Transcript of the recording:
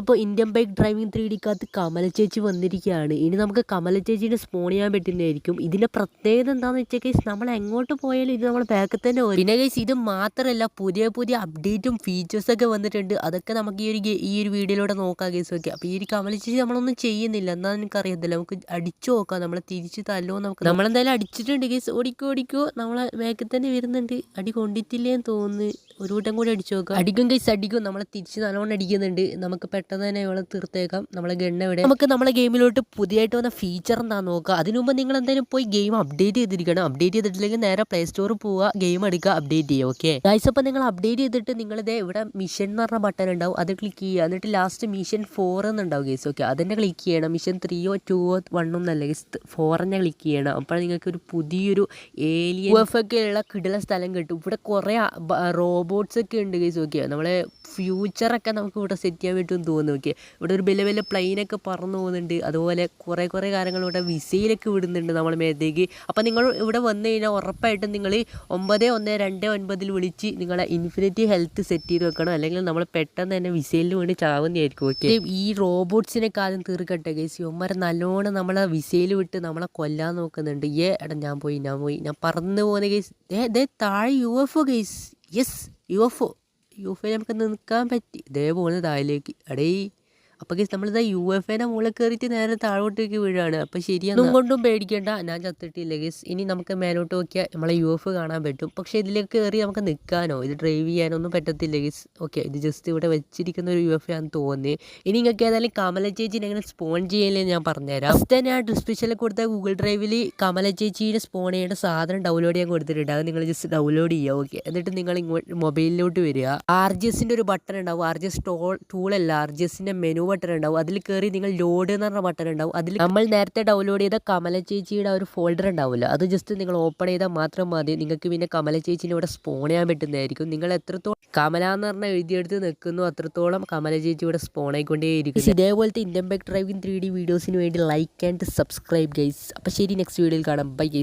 ഇപ്പോൾ Indian bike driving 3Dക്കകത്ത് Kamala ചേച്ചി വന്നിരിക്കുകയാണ്. ഇനി നമുക്ക് കമല ചേച്ചീനെ സ്പോൺ ചെയ്യാൻ പറ്റുന്നതായിരിക്കും. ഇതിൻ്റെ പ്രത്യേകത എന്താണെന്ന് വെച്ചാൽ ഗൈസ്, നമ്മൾ എങ്ങോട്ട് പോയാലും ഇത് നമ്മൾ ബാക്കിൽ തന്നെ വരും. പിന്നെ ഗൈസ് ഇത് മാത്രമല്ല, പുതിയ പുതിയ അപ്ഡേറ്റും ഫീച്ചേഴ്സൊക്കെ വന്നിട്ടുണ്ട്. അതൊക്കെ നമുക്ക് ഈ ഒരു വീഡിയോയിലൂടെ നോക്കാം ഗൈസ്. ഓക്കെ, അപ്പോൾ ഈ ഒരു കമല ചേച്ചി നമ്മളൊന്നും ചെയ്യുന്നില്ല, എന്നാൽ എനിക്കറിയത്തില്ല. നമുക്ക് അടിച്ചു നോക്കാം, നമ്മളെ തിരിച്ച് തല്ലോ. നമ്മളെന്തായാലും അടിച്ചിട്ടുണ്ട് ഗൈസ്. ഓടിക്കോ നമ്മളെ ബാക്കിൽ തന്നെ വരുന്നുണ്ട്. അടി കൊണ്ടിട്ടില്ലേന്ന് തോന്നുന്നു. ഒരു കൂട്ടം കൂടി അടിച്ചു നോക്കാം. അടിക്കും ഗൈസ്, അടിക്കും. നമ്മളെ തിരിച്ച് നല്ലോണം അടിക്കുന്നുണ്ട്. നമുക്ക് പെട്ടെന്ന് തന്നെ ഇവളെ തീർത്തേക്കാം. നമ്മളെ ഗണ്ണ് ഇവിടെ. നമുക്ക് നമ്മളെ ഗെയിമിലോട്ട് പുതിയതായിട്ട് വന്ന ഫീച്ചർ എന്താണെന്ന് നോക്കുക. അതിനു മുമ്പ് നിങ്ങൾ എന്തായാലും പോയി ഗെയിം അപ്ഡേറ്റ് ചെയ്തിരിക്കണം. അപ്ഡേറ്റ് ചെയ്തിട്ടില്ലെങ്കിൽ നേരെ പ്ലേ സ്റ്റോറിൽ പോവുക, ഗെയിം എടുക്കുക, അപ്ഡേറ്റ് ചെയ്യുക. ഓക്കെ ഗൈസ്, അപ്പോൾ നിങ്ങൾ അപ്ഡേറ്റ് ചെയ്തിട്ട് നിങ്ങളിതേ ഇവിടെ മിഷൻ എന്ന് പറഞ്ഞ ബട്ടൺ ഉണ്ടാവും, അത് ക്ലിക്ക് ചെയ്യുക. എന്നിട്ട് ലാസ്റ്റ് മിഷൻ 4 എന്നുണ്ടാവും ഗൈസ്. ഓക്കെ, അതിൻ്റെ ക്ലിക്ക് ചെയ്യണം. മിഷൻ 3 2 1 എന്നല്ല ഗൈസ്, 4 തന്നെ ക്ലിക്ക് ചെയ്യണം. അപ്പോൾ നിങ്ങൾക്ക് ഒരു പുതിയൊരു ഏലിയൻ UFO ഉള്ള കിടില സ്ഥലം കിട്ടും. ഇവിടെ കുറേ റോബോട്ട്സ് ഒക്കെ ഉണ്ട് ഗൈസ്. ഓക്കെ, നമ്മളെ ഫ്യൂച്ചറൊക്കെ നമുക്ക് ഇവിടെ സെറ്റ് ചെയ്യാൻ പറ്റുമെന്ന് തോന്നുന്നു. ഓക്കെ, ഇവിടെ ഒരു വലിയ വലിയ പ്ലെയിനൊക്കെ പറന്നു പോകുന്നുണ്ട്. അതുപോലെ കുറേ കാര്യങ്ങൾ ഇവിടെ വിസയിലൊക്കെ വിടുന്നുണ്ട് നമ്മളെ മേത്തേക്ക്. അപ്പോൾ നിങ്ങൾ ഇവിടെ വന്നു കഴിഞ്ഞാൽ ഉറപ്പായിട്ടും നിങ്ങൾ 9129 വിളിച്ച് നിങ്ങളെ ഇൻഫിനിറ്റി ഹെൽത്ത് സെറ്റ് ചെയ്ത് വെക്കണം, അല്ലെങ്കിൽ നമ്മൾ പെട്ടെന്ന് തന്നെ വിസയിലിന് വേണ്ടി ചാവുന്നതായിരിക്കും. ഓക്കെ, ഈ റോബോട്ട്സിനൊക്കെ ആദ്യം തീർക്കട്ടെ ഗൈസ്. ഇവന്മാരെ നല്ലോണം നമ്മളെ വിസയിൽ വിട്ട് നമ്മളെ കൊല്ലാൻ നോക്കുന്നുണ്ട്. എടാ ഞാൻ പോയി ഞാൻ പറന്നു പോകുന്ന ഗൈസ്. താഴെ UFO ഗൈസ്. യെസ്, UFO നമുക്ക് നിൽക്കാൻ പറ്റി. ഇതേപോലെ താഴേക്ക് അടേ. അപ്പോൾ ഗൈസ് നമ്മളിതാ UFOയുടെ മുകളിൽ കയറിയിട്ട് നേരെ താഴോട്ടേക്ക് വീഴാണ്. അപ്പോൾ ശരിയൊന്നും കൊണ്ടും പേടിക്കേണ്ട, ഞാൻ ചത്തിട്ടില്ല ഗൈസ്. ഇനി നമുക്ക് മേലോട്ട് നോക്കിയാൽ നമ്മളെ UFO കാണാൻ പറ്റും. പക്ഷേ ഇതിലേക്ക് കയറി നമുക്ക് നിൽക്കാനോ ഇത് ഡ്രൈവ് ചെയ്യാനോ ഒന്നും പറ്റത്തില്ല ഗൈസ്. ഓക്കെ, ഇത് ജസ്റ്റ് ഇവിടെ വെച്ചിരിക്കുന്ന ഒരു UFO ആണെന്ന് തോന്നി. ഇനി നിങ്ങൾക്ക് ഏതായാലും കമല ചേച്ചീനെ എങ്ങനെ സ്പോൺ ചെയ്യില്ലെന്ന് ഞാൻ പറഞ്ഞുതരാം. ഫസ്റ്റ് ഞാൻ ഡിസ്ക്രിപ്ഷനിൽ കൊടുത്ത ഗൂഗിൾ ഡ്രൈവിൽ കമല ചേച്ചീനെ സ്പോൺ ചെയ്യേണ്ട സാധനം ഡൗൺലോഡ് ചെയ്യാൻ കൊടുത്തിട്ടുണ്ട്. അത് നിങ്ങൾ ജസ്റ്റ് ഡൗൺലോഡ് ചെയ്യുക. ഓക്കെ, എന്നിട്ട് നിങ്ങൾ ഇങ്ങോട്ട് മൊബൈലിലോട്ട് വരിക. RGSൻ്റെ ഒരു ബട്ടൺ ഉണ്ടാവും. RGS ടൂളല്ല, RGSൻ്റെ മെനു ബട്ടൺ ഉണ്ടാവും. അതിൽ കയറി നിങ്ങൾ ലോഡ് എന്ന് പറഞ്ഞ ബട്ടൺ ഉണ്ടാവും. അതിൽ നമ്മൾ നേരത്തെ ഡൗൺലോഡ് ചെയ്ത കമല ചേച്ചിയുടെ ഒരു ഫോൾഡർ ഉണ്ടാവില്ല, അത് ജസ്റ്റ് നിങ്ങൾ ഓപ്പൺ ചെയ്താൽ മാത്രം മതി. നിങ്ങൾക്ക് പിന്നെ കമല ചേച്ചിനെ ഇവിടെ സ്പോൺ ചെയ്യാൻ പറ്റുന്നതായിരിക്കും. നിങ്ങൾ എത്രത്തോളം കമല എന്ന് പറഞ്ഞാൽ എഴുതിയെടുത്ത് നിൽക്കുന്നു, അത്രത്തോളം കമല ചേച്ചി ഇവിടെ സ്പോൺ ആയിക്കൊണ്ടേയിരിക്കും. ഇതേപോലത്തെ ഇന്ത്യൻ ബൈക്ക് ഡ്രൈവിംഗ് 3D വീഡിയോസിന് വേണ്ടി ലൈക്ക് ആൻഡ് സബ്സ്ക്രൈബ് ഗൈസ്. അപ്പോൾ ശരി, നെക്സ്റ്റ് വീഡിയോയിൽ കാണാം. Bye guys.